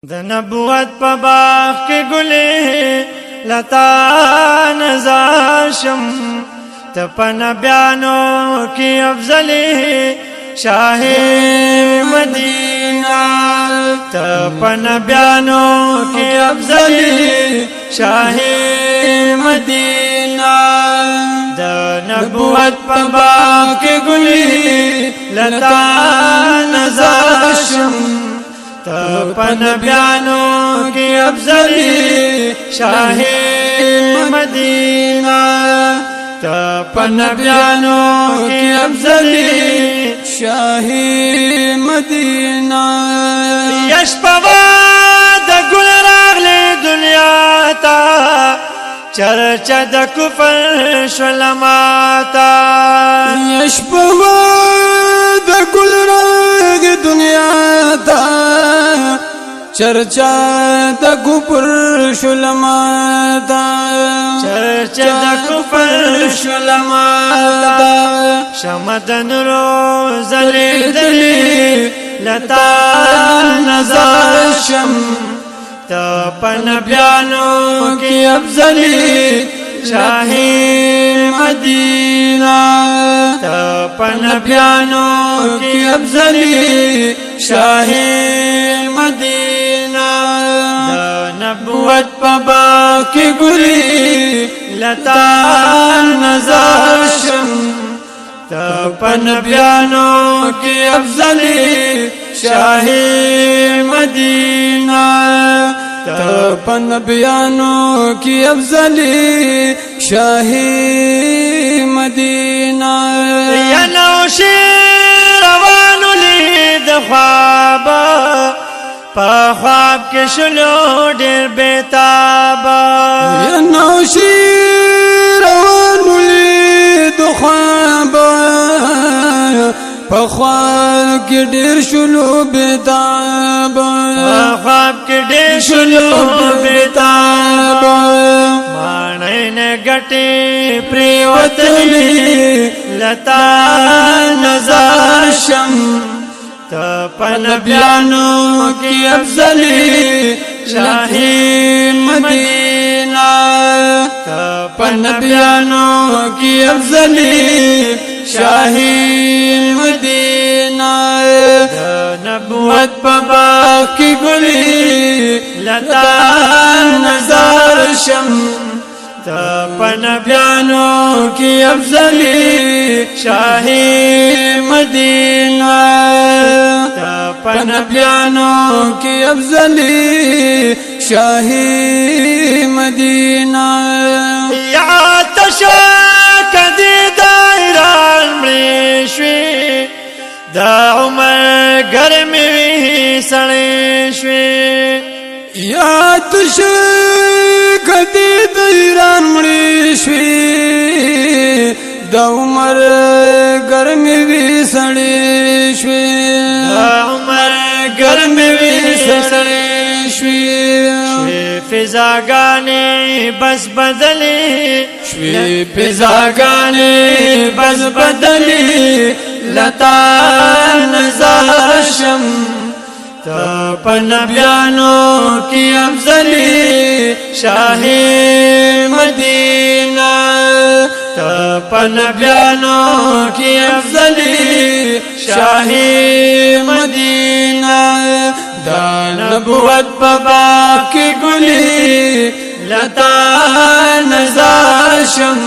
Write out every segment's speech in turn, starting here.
د نبوت په باغ کې ګلې لتا نزار شم ته په نبیانو کې افضلې شاه مدینه ته په نبیانو کې افضلې شاه مدینه د نبوت په باغ کې ګلې لتا نزار شم په نبیانو کی افضلی شاہ مدینہ په نبیانو کی افضلی شاہ مدینہ یشپوا د گل راغلی دنیا تا چرچا د کفر شلماتا یشپوا د گل راغلی دنیا تا چرچا د کفر شلماتا چرچا د کفر شلماتا شمدن روز لیدلی لتا نظر شم تا پنبیانو کی افضلی شاہی مدینہ تا پنبیانو کی افضلی شاہی مدینہ دا نبوت پا باقی گلی لتا نظر شم تا پنبیانو کی افضلی شاہی مدینہ تا پنبیانو کی افضلی شاہی مدینہ یا نوشی روانو لید خوابا پا خواب کے شلو دیر بیتابا یا نوشی روانو لید خوابا پا خواب کی دیر شلو بیتابا خواب کے دیر شلو بیتابا مانین گٹی پریوتلی لتا نظر شم تا پنبیانو کی افضلی شاہی مدینہ تا پنبیانو کی افضلی شاہی مدینہ نبوت پا باقی گلی لتا نظر شم تا پنبیانو کی افضلی شاہی مدینہ تا پنبیانو کی افضلی شاہی مدینہ یا تشاک دی دائران مریشوی دا عمر گرمی وی سڑی شوی یا تشاک دی دائران مریشوی دا عمر گرمی وی سڑی شوی دا عمر گرمی وی سڑی شوی فضاگانی بس بدلی شوی فضاگانی بس بدلی لتا نظر شم تا پنبیانو کی افضلی شاہی مدینہ تا پنبیانو کی افضلی شاہی مدینہ دا نبوت پا باقی گلی لتا نظر شم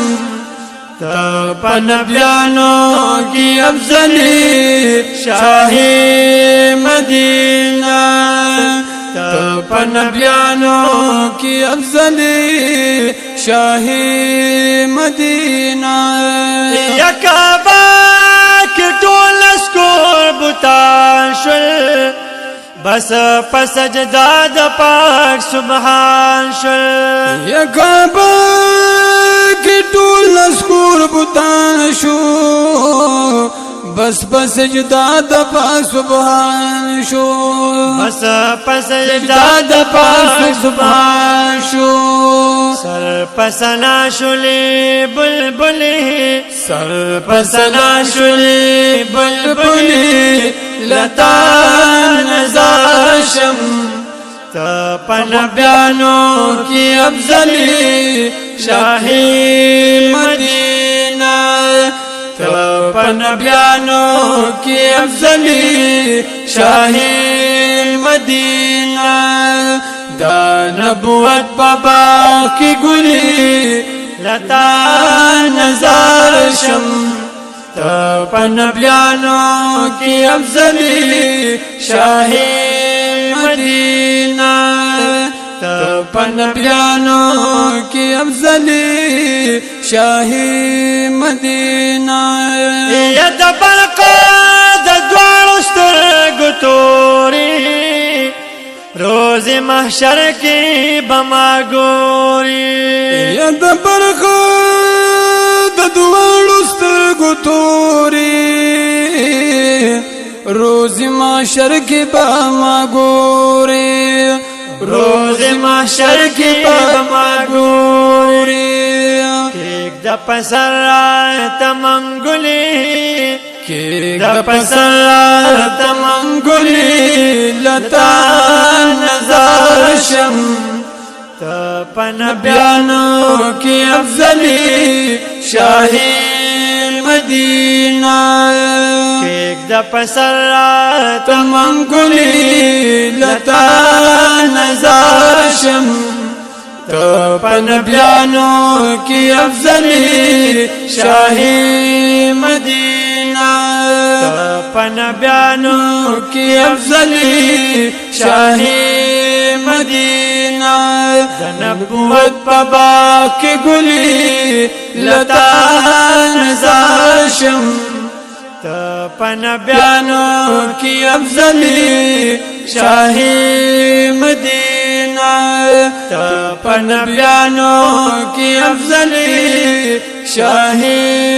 تا پنبیانو کی افضلی شاہی مدینہ تا پنبیانو کی افضلی شاہی مدینہ یکابا کی ٹول اسکور بوتان شل بس پسجدہ دا پاک سبحان شل یکابا کی ټول اسکور بوتان شو بس سجدہ د پاک سبحان شو بس سجدہ د پاک سبحان شو سر پسنا شلی بلبلی سر پسنا شلی بلبلی لتا نظر شم تا پنبیانو کی افضلی شاہی مدینہ تا پنبیانو کی افضلی شاہی مدینہ دا نبوت بابا کی گلی لتا نظر شم تا پنبیانو کی افضلی شاہی مدینہ تا پنبیانو کی افضلی شاہی مدینہ ید برقا دا دوار سترگو توری روز محشر کی بما گوری ید برقا دا دوار سترگو توری روز محشر کی بما گوری روز محشر کی بما گوری کیک دا پسر تمنگلی کیک دا پسر تمنگلی لتا نظر شم تا پنبیانو کی افضلی شاہی مدینہ کیک دا پسر تمنگلی لتا نظر شم تا پنبیانو کی افضلی شاہی مدینہ تا پنبیانو کی افضلی شاہی مدینہ نبوت بابا کی گلی لتا نظر شم تا پنبیانو کی افضلی شاہی مدینہ تا پنبیانو کی افضلی شاہی